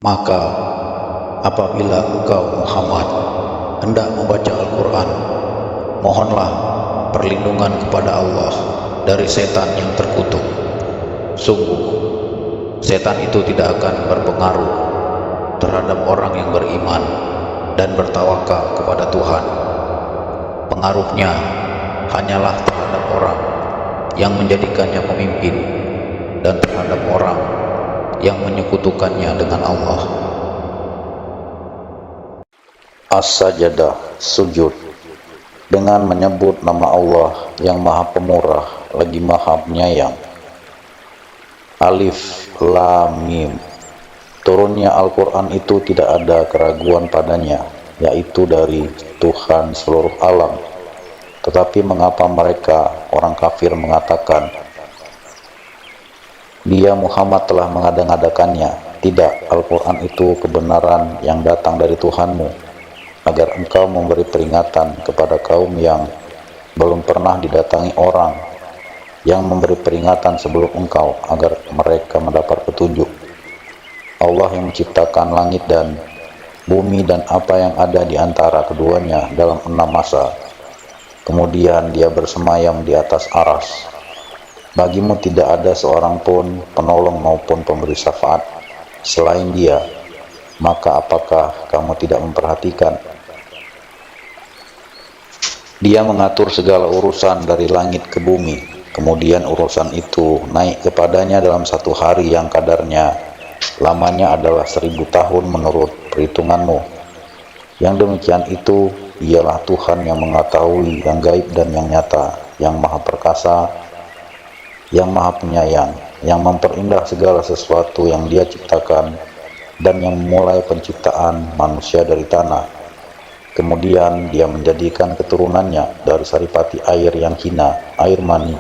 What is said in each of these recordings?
Maka apabila engkau Muhammad hendak membaca Al-Quran, mohonlah perlindungan kepada Allah dari setan yang terkutuk. Sungguh, setan itu tidak akan berpengaruh terhadap orang yang beriman dan bertawakal kepada Tuhan. Pengaruhnya hanyalah terhadap orang yang menjadikannya pemimpin dan terhadap orang yang menyekutukannya dengan Allah. As-Sajadah, sujud, dengan menyebut nama Allah yang Maha Pemurah lagi Maha Penyayang. Alif Lam Mim. Turunnya Al-Quran itu tidak ada keraguan padanya, yaitu dari Tuhan seluruh alam. Tetapi mengapa mereka, orang kafir, mengatakan, dia Muhammad telah mengada-ngadakannya? Tidak, Al-Quran itu kebenaran yang datang dari Tuhanmu, agar engkau memberi peringatan kepada kaum yang belum pernah didatangi orang yang memberi peringatan sebelum engkau, agar mereka mendapat petunjuk. Allah yang menciptakan langit dan bumi dan apa yang ada di antara keduanya dalam 6 masa. Kemudian dia bersemayam di atas aras. Bagimu tidak ada seorang pun penolong maupun pemberi syafaat selain dia. Maka apakah kamu tidak memperhatikan? Dia mengatur segala urusan dari langit ke bumi. Kemudian urusan itu naik kepadanya dalam satu hari yang kadarnya lamanya adalah 1000 tahun menurut perhitunganmu. Yang demikian itu ialah Tuhan yang mengetahui yang gaib dan yang nyata, yang maha perkasa, yang maha penyayang, yang memperindah segala sesuatu yang dia ciptakan, dan yang memulai penciptaan manusia dari tanah. Kemudian dia menjadikan keturunannya dari saripati air yang hina, air mani.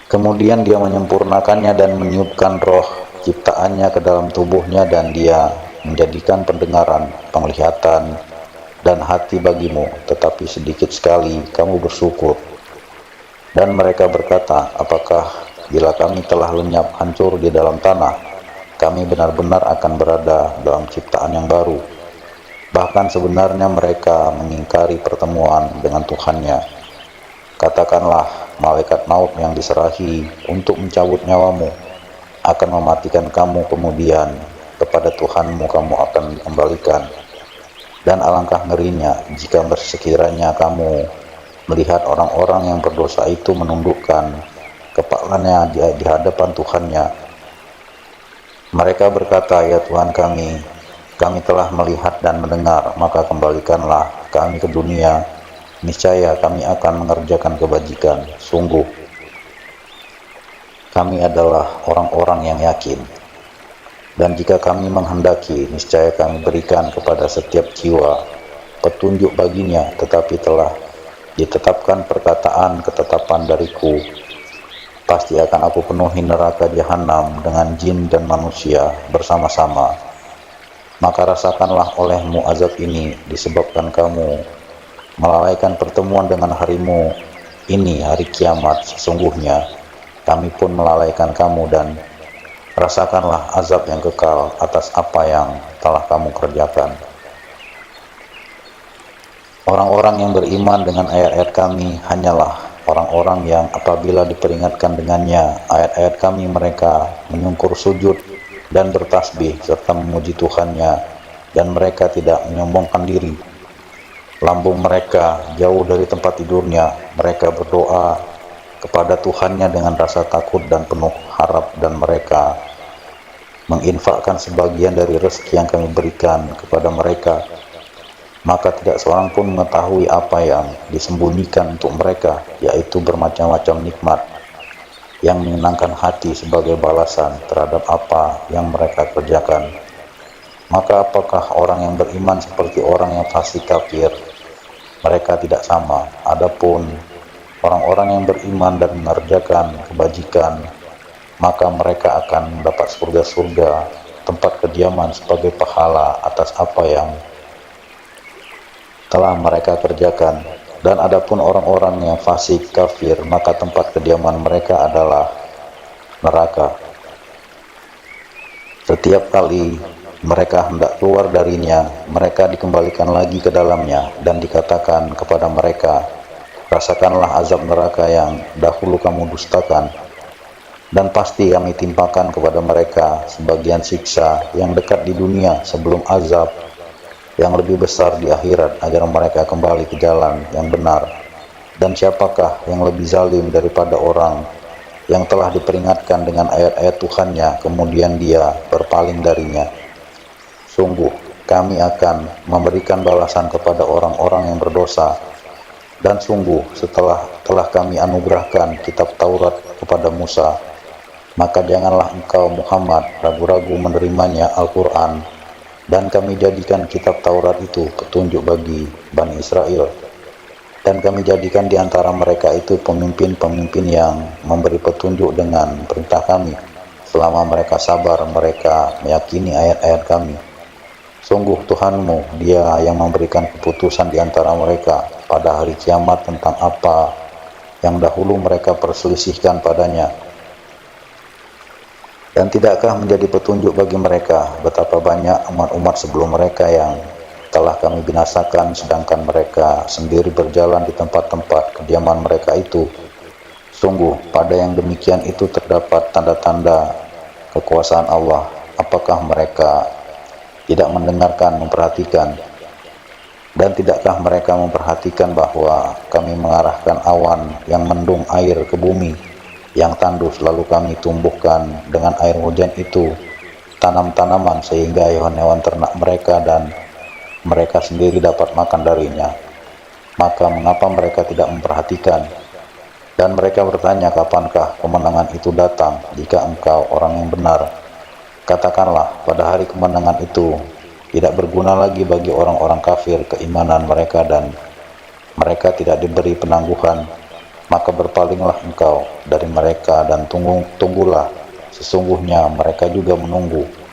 Kemudian dia menyempurnakannya dan meniupkan roh ciptaannya ke dalam tubuhnya, dan dia menjadikan pendengaran, penglihatan, dan hati bagimu, tetapi sedikit sekali kamu bersyukur. Dan mereka berkata, apakah bila kami telah lenyap hancur di dalam tanah, kami benar-benar akan berada dalam ciptaan yang baru? Bahkan sebenarnya mereka mengingkari pertemuan dengan Tuhannya. Katakanlah, malaikat maut yang diserahi untuk mencabut nyawamu akan mematikan kamu, kemudian kepada Tuhanmu kamu akan dikembalikan. Dan alangkah ngerinya jika sekiranya kamu melihat orang-orang yang berdosa itu menundukkan kepalanya di hadapan Tuhannya. Mereka berkata, ya Tuhan kami telah melihat dan mendengar, maka kembalikanlah kami ke dunia. Niscaya kami akan mengerjakan kebajikan. Sungguh, kami adalah orang-orang yang yakin. Dan jika kami menghendaki, niscaya kami berikan kepada setiap jiwa petunjuk baginya, tetapi telah ditetapkan perkataan ketetapan dariku. Pasti akan aku penuhi neraka jahanam dengan jin dan manusia bersama-sama. Maka rasakanlah olehmu azab ini disebabkan kamu melalaikan pertemuan dengan harimu ini, hari kiamat. Sesungguhnya kami pun melalaikan kamu, dan rasakanlah azab yang kekal atas apa yang telah kamu kerjakan. Orang-orang yang beriman dengan ayat-ayat kami hanyalah orang-orang yang apabila diperingatkan dengannya ayat-ayat kami, mereka menyungkur sujud dan bertasbih serta memuji Tuhannya, dan mereka tidak menyombongkan diri. Lambung mereka jauh dari tempat tidurnya. Mereka berdoa kepada Tuhannya dengan rasa takut dan penuh harap, dan mereka menginfakkan sebagian dari rezeki yang kami berikan kepada mereka. Maka tidak seorang pun mengetahui apa yang disembunyikan untuk mereka, yaitu bermacam-macam nikmat yang menyenangkan hati sebagai balasan terhadap apa yang mereka kerjakan. Maka apakah orang yang beriman seperti orang yang fasik kafir? Mereka tidak sama. Adapun orang-orang yang beriman dan mengerjakan kebajikan, maka mereka akan mendapat surga-surga, tempat kediaman sebagai pahala atas apa yang telah mereka kerjakan. Dan adapun orang-orang yang fasik kafir, maka tempat kediaman mereka adalah neraka. Setiap kali mereka hendak keluar darinya, mereka dikembalikan lagi ke dalamnya dan dikatakan kepada mereka, rasakanlah azab neraka yang dahulu kamu dustakan, dan pasti kami timpakan kepada mereka sebagian siksa yang dekat di dunia sebelum azab yang lebih besar di akhirat, agar mereka kembali ke jalan yang benar. Dan siapakah yang lebih zalim daripada orang yang telah diperingatkan dengan ayat-ayat Tuhannya, kemudian dia berpaling darinya? Sungguh, kami akan memberikan balasan kepada orang-orang yang berdosa. Dan sungguh, setelah telah kami anugerahkan kitab Taurat kepada Musa, maka janganlah engkau Muhammad ragu-ragu menerimanya Al-Quran, dan kami jadikan kitab Taurat itu petunjuk bagi Bani Israel. Dan kami jadikan di antara mereka itu pemimpin-pemimpin yang memberi petunjuk dengan perintah kami. Selama mereka sabar, mereka meyakini ayat-ayat kami. Sungguh Tuhanmu, Dia yang memberikan keputusan di antara mereka pada hari kiamat tentang apa yang dahulu mereka perselisihkan padanya. Dan tidakkah menjadi petunjuk bagi mereka betapa banyak umat-umat sebelum mereka yang telah kami binasakan, sedangkan mereka sendiri berjalan di tempat-tempat kediaman mereka itu. Sungguh pada yang demikian itu terdapat tanda-tanda kekuasaan Allah. Apakah mereka tidak mendengarkan, memperhatikan? Dan tidakkah mereka memperhatikan bahwa kami mengarahkan awan yang mendung air ke bumi yang tandus, lalu kami tumbuhkan dengan air hujan itu tanam-tanaman sehingga hewan-hewan ternak mereka dan mereka sendiri dapat makan darinya? Maka mengapa mereka tidak memperhatikan? Dan mereka bertanya, kapankah kemenangan itu datang jika engkau orang yang benar? Katakanlah, pada hari kemenangan itu tidak berguna lagi bagi orang-orang kafir keimanan mereka, dan mereka tidak diberi penangguhan. Maka berpalinglah engkau dari mereka dan tunggulah, sesungguhnya mereka juga menunggu.